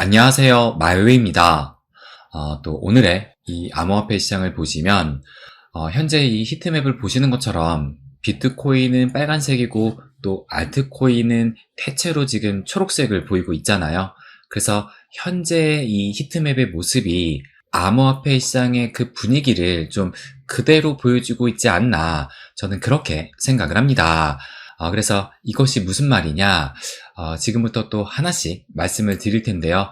안녕하세요. 마요입니다. 또 오늘의 이 암호화폐 시장을 보시면 현재 이 히트맵을 보시는 것처럼 비트코인은 빨간색이고 또 알트코인은 대체로 지금 초록색을 보이고 있잖아요. 그래서 현재 이 히트맵의 모습이 암호화폐 시장의 그 분위기를 좀 그대로 보여주고 있지 않나, 저는 그렇게 생각을 합니다. 그래서 이것이 무슨 말이냐, 지금부터 또 하나씩 말씀을 드릴 텐데요.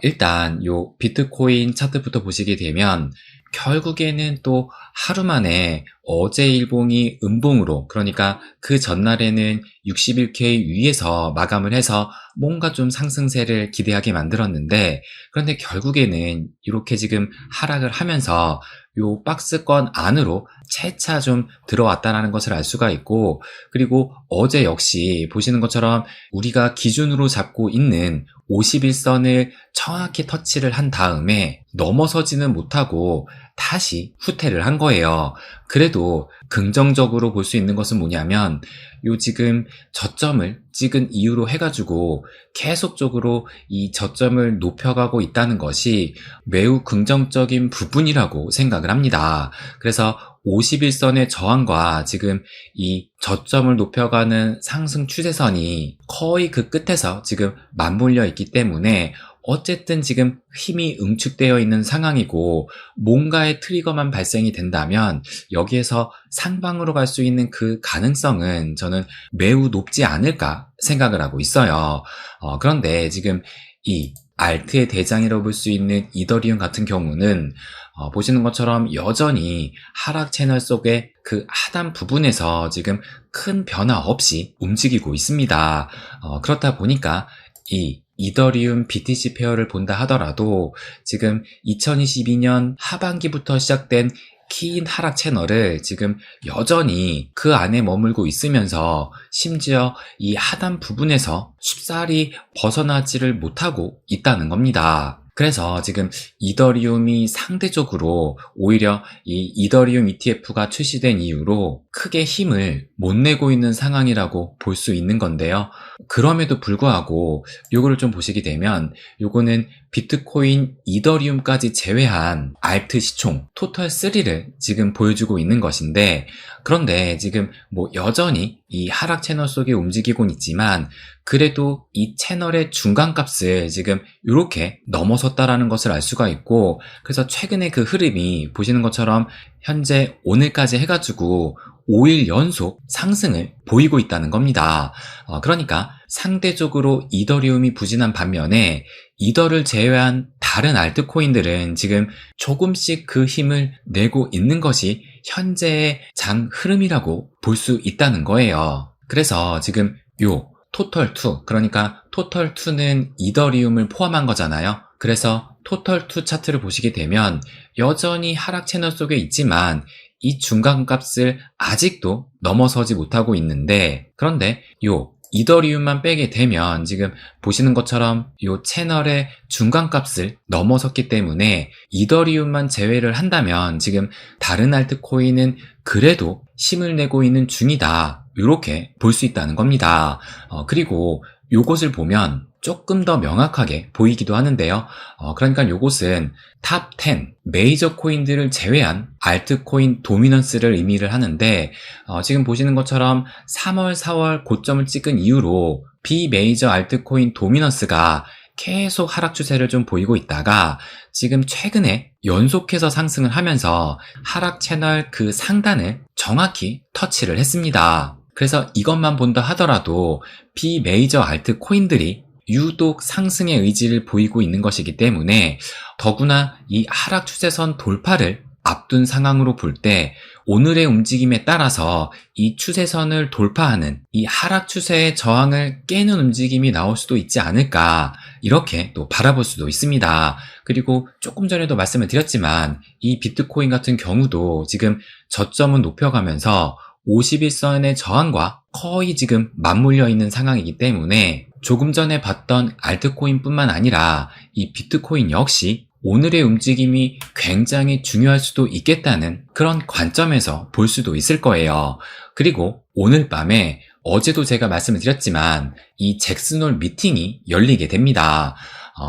일단 요 비트코인 차트부터 보시게 되면 결국에는 또 하루 만에 어제 일봉이 음봉으로, 그러니까 그 전날에는 61K 위에서 마감을 해서 뭔가 좀 상승세를 기대하게 만들었는데, 그런데 결국에는 이렇게 지금 하락을 하면서 요 박스권 안으로 채차 좀 들어왔다라는 것을 알 수가 있고, 그리고 어제 역시 보시는 것처럼 우리가 기준으로 잡고 있는 51선을 정확히 터치를 한 다음에 넘어서지는 못하고 다시 후퇴를 한 거예요. 그래도 긍정적으로 볼 수 있는 것은 뭐냐면, 요 지금 저점을 찍은 이유로 해가지고 계속적으로 이 저점을 높여가고 있다는 것이 매우 긍정적인 부분이라고 생각을 합니다. 그래서 51선의 저항과 지금 이 저점을 높여가는 상승 추세선이 거의 그 끝에서 지금 맞물려 있기 때문에 어쨌든 지금 힘이 응축되어 있는 상황이고, 뭔가의 트리거만 발생이 된다면 여기에서 상방으로 갈 수 있는 그 가능성은 저는 매우 높지 않을까 생각을 하고 있어요. 그런데 지금 이 알트의 대장이라고 볼 수 있는 이더리움 같은 경우는 보시는 것처럼 여전히 하락 채널 속의 그 하단 부분에서 지금 큰 변화 없이 움직이고 있습니다. 그렇다 보니까 이 이더리움 BTC 페어를 본다 하더라도 지금 2022년 하반기부터 시작된 긴 하락 채널을 지금 여전히 그 안에 머물고 있으면서 심지어 이 하단 부분에서 쉽사리 벗어나지를 못하고 있다는 겁니다. 그래서 지금 이더리움이 상대적으로 오히려 이 이더리움 ETF가 출시된 이후로 크게 힘을 못 내고 있는 상황이라고 볼 수 있는 건데요. 그럼에도 불구하고 요거를 좀 보시게 되면 요거는 비트코인, 이더리움까지 제외한 알트 시총 토탈 3를 지금 보여주고 있는 것인데, 그런데 지금 뭐 여전히 이 하락 채널 속에 움직이곤 있지만 그래도 이 채널의 중간값을 지금 이렇게 넘어섰다라는 것을 알 수가 있고, 그래서 최근에 그 흐름이 보시는 것처럼 현재 오늘까지 해가지고 5일 연속 상승을 보이고 있다는 겁니다. 그러니까 상대적으로 이더리움이 부진한 반면에 이더를 제외한 다른 알트코인들은 지금 조금씩 그 힘을 내고 있는 것이 현재의 장 흐름이라고 볼 수 있다는 거예요. 그래서 지금 요 토털2, 그러니까 토털2는 이더리움을 포함한 거잖아요. 그래서 토털2 차트를 보시게 되면 여전히 하락 채널 속에 있지만 이 중간값을 아직도 넘어서지 못하고 있는데, 그런데 요 이더리움만 빼게 되면 지금 보시는 것처럼 요 채널의 중간값을 넘어섰기 때문에 이더리움만 제외를 한다면 지금 다른 알트코인은 그래도 힘을 내고 있는 중이다, 이렇게 볼 수 있다는 겁니다. 그리고 요것을 보면 조금 더 명확하게 보이기도 하는데요. 그러니까 요것은 탑 10 메이저 코인들을 제외한 알트코인 도미넌스를 의미를 하는데, 지금 보시는 것처럼 3월, 4월 고점을 찍은 이후로 비메이저 알트코인 도미넌스가 계속 하락 추세를 좀 보이고 있다가 지금 최근에 연속해서 상승을 하면서 하락 채널 그 상단을 정확히 터치를 했습니다. 그래서 이것만 본다 하더라도 비메이저 알트코인들이 유독 상승의 의지를 보이고 있는 것이기 때문에, 더구나 이 하락 추세선 돌파를 앞둔 상황으로 볼 때 오늘의 움직임에 따라서 이 추세선을 돌파하는 이 하락 추세의 저항을 깨는 움직임이 나올 수도 있지 않을까, 이렇게 또 바라볼 수도 있습니다. 그리고 조금 전에도 말씀을 드렸지만 이 비트코인 같은 경우도 지금 저점은 높여가면서 51선의 저항과 거의 지금 맞물려 있는 상황이기 때문에 조금 전에 봤던 알트코인뿐만 아니라 이 비트코인 역시 오늘의 움직임이 굉장히 중요할 수도 있겠다는 그런 관점에서 볼 수도 있을 거예요. 그리고 오늘 밤에 어제도 제가 말씀을 드렸지만 이 잭슨홀 미팅이 열리게 됩니다.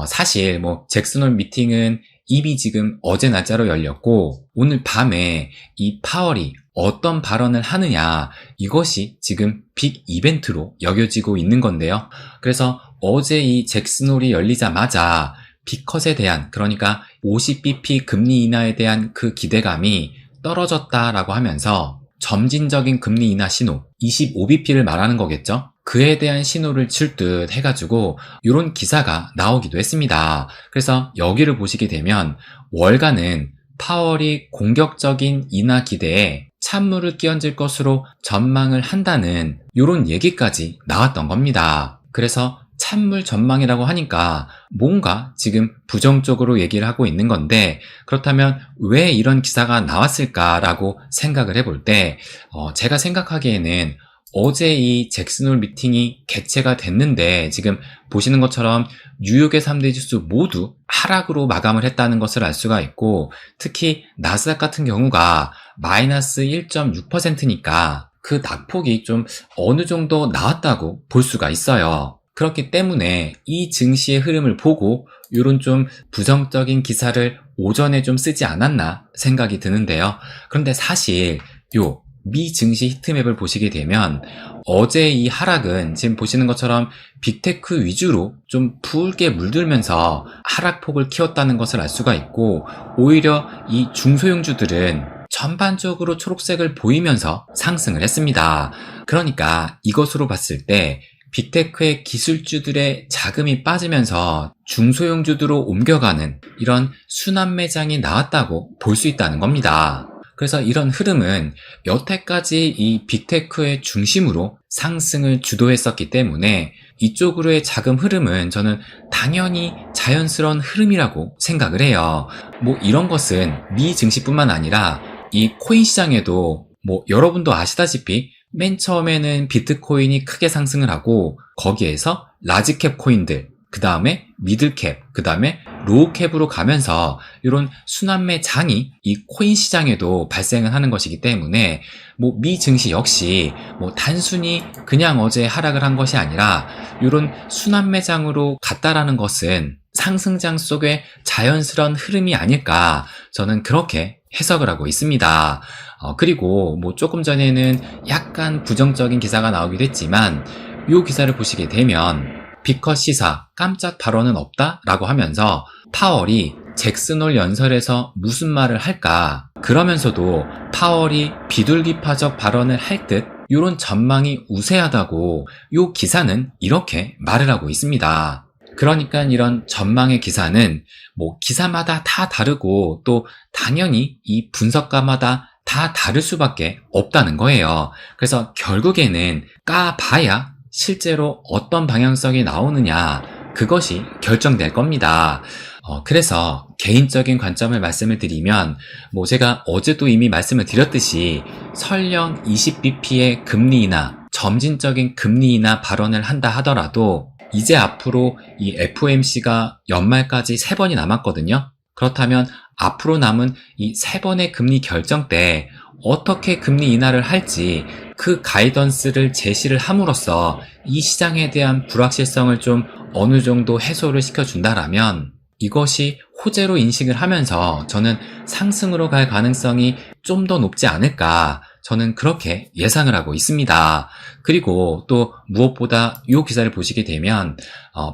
사실 잭슨홀 미팅은 이미 지금 어제 날짜로 열렸고 오늘 밤에 이 파월이 어떤 발언을 하느냐, 이것이 지금 빅 이벤트로 여겨지고 있는 건데요. 그래서 어제 이 잭슨홀이 열리자마자 빅컷에 대한, 그러니까 50bp 금리 인하에 대한 그 기대감이 떨어졌다라고 하면서 점진적인 금리 인하 신호, 25bp를 말하는 거겠죠? 그에 대한 신호를 줄 듯 해가지고 이런 기사가 나오기도 했습니다. 그래서 여기를 보시게 되면 월가는 파월이 공격적인 인하 기대에 찬물을 끼얹을 것으로 전망을 한다는 이런 얘기까지 나왔던 겁니다. 그래서 찬물 전망이라고 하니까 뭔가 지금 부정적으로 얘기를 하고 있는 건데, 그렇다면 왜 이런 기사가 나왔을까라고 생각을 해볼 때 제가 생각하기에는 어제 이 잭슨홀 미팅이 개최가 됐는데 지금 보시는 것처럼 뉴욕의 3대 지수 모두 하락으로 마감을 했다는 것을 알 수가 있고, 특히 나스닥 같은 경우가 마이너스 1.6%니까 그 낙폭이 좀 어느 정도 나왔다고 볼 수가 있어요. 그렇기 때문에 이 증시의 흐름을 보고 이런 좀 부정적인 기사를 오전에 좀 쓰지 않았나 생각이 드는데요. 그런데 사실 미 증시 히트맵을 보시게 되면 어제 이 하락은 지금 보시는 것처럼 빅테크 위주로 좀 붉게 물들면서 하락폭을 키웠다는 것을 알 수가 있고, 오히려 이 중소형주들은 전반적으로 초록색을 보이면서 상승을 했습니다. 그러니까 이것으로 봤을 때 빅테크의 기술주들의 자금이 빠지면서 중소형주들로 옮겨가는 이런 순환 매장이 나왔다고 볼 수 있다는 겁니다. 그래서 이런 흐름은 여태까지 이 빅테크의 중심으로 상승을 주도했었기 때문에 이쪽으로의 자금 흐름은 저는 당연히 자연스러운 흐름이라고 생각을 해요. 이런 것은 미 증시뿐만 아니라 이 코인 시장에도 여러분도 아시다시피 맨 처음에는 비트코인이 크게 상승을 하고 거기에서 라지캡 코인들, 그 다음에 미들캡, 그 다음에 로우캡으로 가면서 이런 순환매 장이 이 코인 시장에도 발생을 하는 것이기 때문에 미 증시 역시 단순히 그냥 어제 하락을 한 것이 아니라 이런 순환매 장으로 갔다라는 것은 상승장 속의 자연스러운 흐름이 아닐까, 저는 그렇게 해석을 하고 있습니다. 그리고 조금 전에는 약간 부정적인 기사가 나오기도 했지만 이 기사를 보시게 되면 빅컷 시사 깜짝 발언은 없다 라고 하면서 파월이 잭슨홀 연설에서 무슨 말을 할까, 그러면서도 파월이 비둘기파적 발언을 할 듯 이런 전망이 우세하다고 이 기사는 이렇게 말을 하고 있습니다. 그러니까 이런 전망의 기사는 기사마다 다 다르고 또 당연히 이 분석가마다 다 다를 수밖에 없다는 거예요. 그래서 결국에는 까봐야 실제로 어떤 방향성이 나오느냐, 그것이 결정될 겁니다. 그래서 개인적인 관점을 말씀을 드리면 제가 어제도 이미 말씀을 드렸듯이 설령 20bp의 금리 인하, 점진적인 금리 인하 발언을 한다 하더라도 이제 앞으로 이 FOMC가 연말까지 3번이 남았거든요. 그렇다면 앞으로 남은 이 3번의 금리 결정 때 어떻게 금리 인하를 할지 그 가이던스를 제시를 함으로써 이 시장에 대한 불확실성을 좀 어느 정도 해소를 시켜준다라면 이것이 호재로 인식을 하면서 저는 상승으로 갈 가능성이 좀 더 높지 않을까, 저는 그렇게 예상을 하고 있습니다. 그리고 또 무엇보다 이 기사를 보시게 되면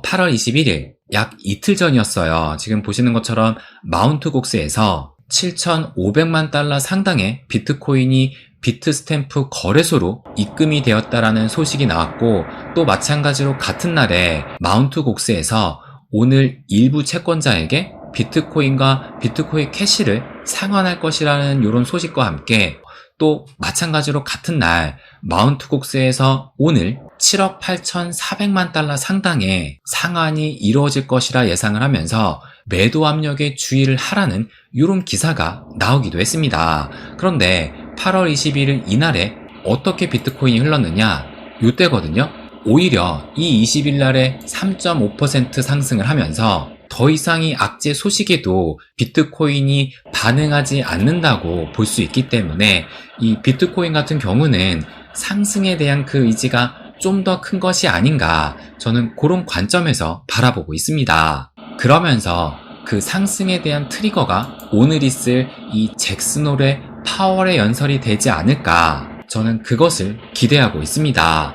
8월 21일 약 이틀 전이었어요. 지금 보시는 것처럼 마운트 곡스에서 7,500만 달러 상당의 비트코인이 비트스탬프 거래소로 입금이 되었다라는 소식이 나왔고, 또 마찬가지로 같은 날에 마운트 곡스에서 오늘 일부 채권자에게 비트코인과 비트코인 캐시를 상환할 것이라는 이런 소식과 함께 또 마찬가지로 같은 날 마운트 곡스에서 오늘 7억 8,400만 달러 상당의 상환이 이루어질 것이라 예상을 하면서 매도 압력에 주의를 하라는 이런 기사가 나오기도 했습니다. 그런데 8월 21일 이날에 어떻게 비트코인이 흘렀느냐, 이때거든요. 오히려 이 20일 날에 3.5% 상승을 하면서 더 이상의 악재 소식에도 비트코인이 반응하지 않는다고 볼 수 있기 때문에 이 비트코인 같은 경우는 상승에 대한 그 의지가 좀 더 큰 것이 아닌가, 저는 그런 관점에서 바라보고 있습니다. 그러면서 그 상승에 대한 트리거가 오늘 있을 이 잭슨홀의 파월의 연설이 되지 않을까, 저는 그것을 기대하고 있습니다.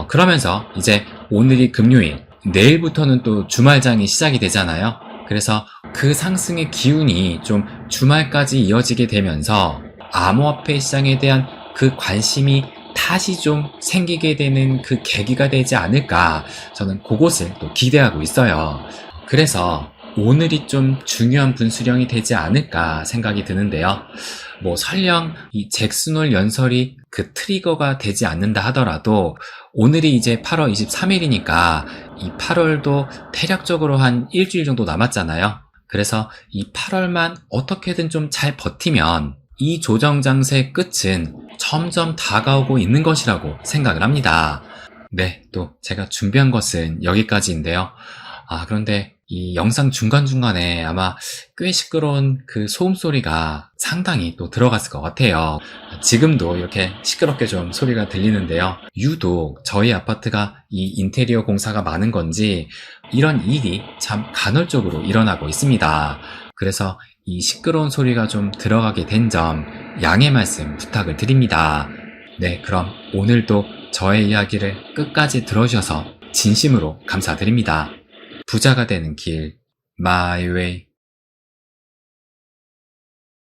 그러면서 이제 오늘이 금요일, 내일부터는 또 주말장이 시작이 되잖아요. 그래서 그 상승의 기운이 좀 주말까지 이어지게 되면서 암호화폐 시장에 대한 그 관심이 다시 좀 생기게 되는 그 계기가 되지 않을까, 저는 그것을 또 기대하고 있어요. 그래서 오늘이 좀 중요한 분수령이 되지 않을까 생각이 드는데요. 설령 이 잭슨홀 연설이 그 트리거가 되지 않는다 하더라도 오늘이 이제 8월 23일이니까 이 8월도 대략적으로 한 일주일 정도 남았잖아요. 그래서 이 8월만 어떻게든 좀 잘 버티면 이 조정 장세의 끝은 점점 다가오고 있는 것이라고 생각을 합니다. 네, 또 제가 준비한 것은 여기까지인데요. 그런데 이 영상 중간중간에 아마 꽤 시끄러운 그 소음 소리가 상당히 또 들어갔을 것 같아요. 지금도 이렇게 시끄럽게 좀 소리가 들리는데요. 유독 저희 아파트가 이 인테리어 공사가 많은 건지 이런 일이 참 간헐적으로 일어나고 있습니다. 그래서 이 시끄러운 소리가 좀 들어가게 된 점 양해 말씀 부탁을 드립니다. 네, 그럼 오늘도 저의 이야기를 끝까지 들어주셔서 진심으로 감사드립니다. 부자가 되는 길, My Way.